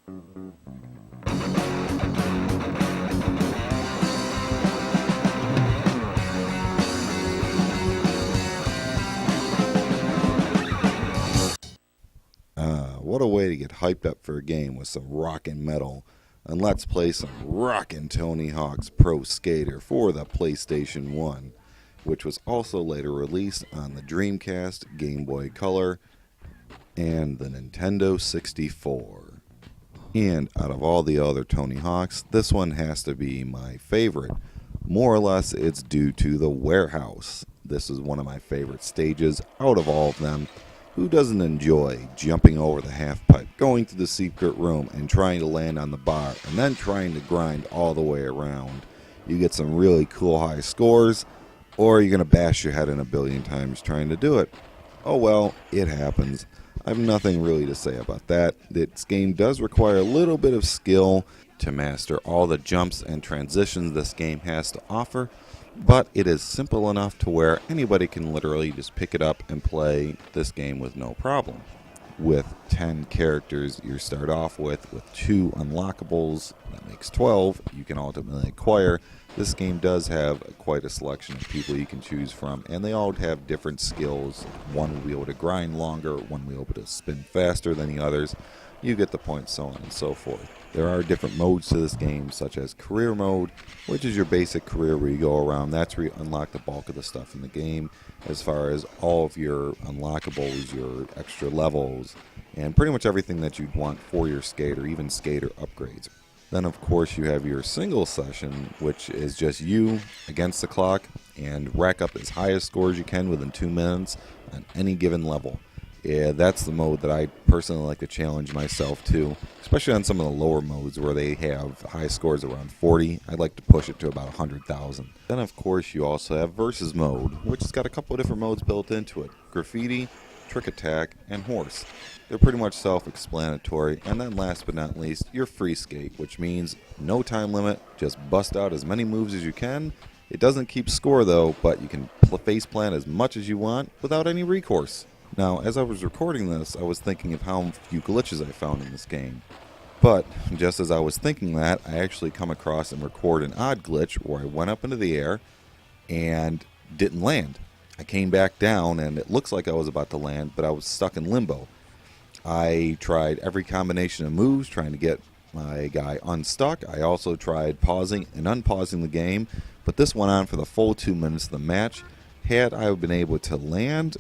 What a way to get hyped up for a game with some rockin' metal. And let's play some rockin' Tony Hawk's Pro Skater for the PlayStation 1, which was also later released on the Dreamcast, Game Boy Color, and the Nintendo 64. And out of all the other Tony Hawks, this one has to be my favorite. More or less, it's due to the warehouse. This is one of my favorite stages out of all of them. Who doesn't enjoy jumping over the half pipe, going to the secret room, and trying to land on the bar, and then trying to grind all the way around? You get some really cool high scores, or you're going to bash your head in a billion times trying to do it. Oh well, it happens. I have nothing really to say about that. This game does require a little bit of skill to master all the jumps and transitions this game has to offer, but it is simple enough to where anybody can literally just pick it up and play this game with no problem. With 10 characters you start off with 2 unlockables, that makes 12, you can ultimately acquire. This game does have quite a selection of people you can choose from, and they all have different skills. One will be able to grind longer, one will be able to spin faster than the others. You get the point, so on and so forth. There are different modes to this game, such as career mode, which is your basic career where you go around. That's where you unlock the bulk of the stuff in the game, as far as all of your unlockables, your extra levels, and pretty much everything that you'd want for your skater, even skater upgrades. Then, of course, you have your single session, which is just you against the clock, and rack up as high a score as you can within 2 minutes on any given level. Yeah, that's the mode that I personally like to challenge myself to, especially on some of the lower modes where they have high scores around 40. I'd like to push it to about 100,000. Then, of course, you also have Versus mode, which has got a couple of different modes built into it. Graffiti, Trick Attack, and Horse. They're pretty much self-explanatory. And then last but not least, your Free Skate, which means no time limit, just bust out as many moves as you can. It doesn't keep score though, but you can face plant as much as you want without any recourse. Now, as I was recording this, I was thinking of how few glitches I found in this game. But, just as I was thinking that, I actually come across and record an odd glitch where I went up into the air and didn't land. I came back down and it looks like I was about to land, but I was stuck in limbo. I tried every combination of moves trying to get my guy unstuck. I also tried pausing and unpausing the game, but this went on for the full 2 minutes of the match. Had I been able to land,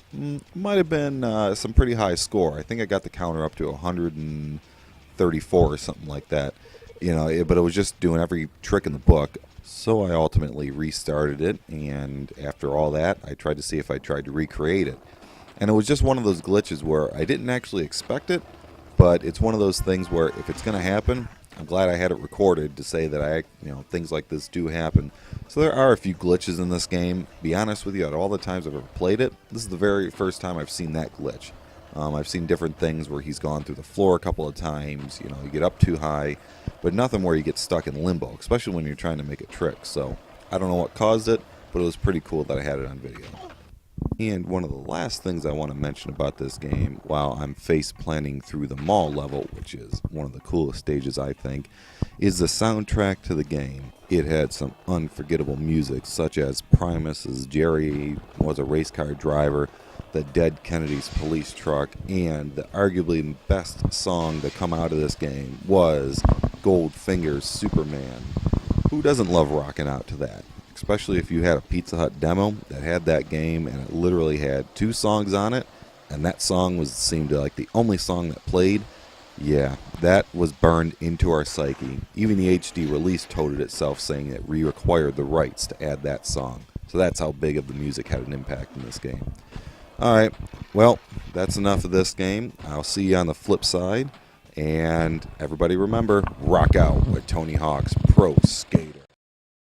might have been some pretty high score. I think I got the counter up to 134 or something like that. But it was just doing every trick in the book. So I ultimately restarted it, and after all that, I tried to see if I tried to recreate it. And it was just one of those glitches where I didn't actually expect it, but it's one of those things where if it's going to happen, I'm glad I had it recorded to say that things like this do happen. So there are a few glitches in this game. Be honest with you, out of all the times I've ever played it, this is the very first time I've seen that glitch. I've seen different things where he's gone through the floor a couple of times, you get up too high, but nothing where you get stuck in limbo, especially when you're trying to make a trick. So I don't know what caused it, but it was pretty cool that I had it on video. And one of the last things I want to mention about this game, while I'm face planting through the mall level, which is one of the coolest stages I think, is the soundtrack to the game. It had some unforgettable music, such as Primus's Jerry Was a Race Car Driver, the Dead Kennedy's Police Truck, and the arguably best song to come out of this game was Goldfinger's Superman. Who doesn't love rocking out to that? Especially if you had a Pizza Hut demo that had that game and it literally had 2 songs on it, and that song seemed like the only song that played. Yeah, that was burned into our psyche. Even the HD release told it itself, saying that we required the rights to add that song. So that's how big of the music had an impact in this game. Alright, well, that's enough of this game. I'll see you on the flip side. And everybody remember, rock out with Tony Hawk's Pro Skater.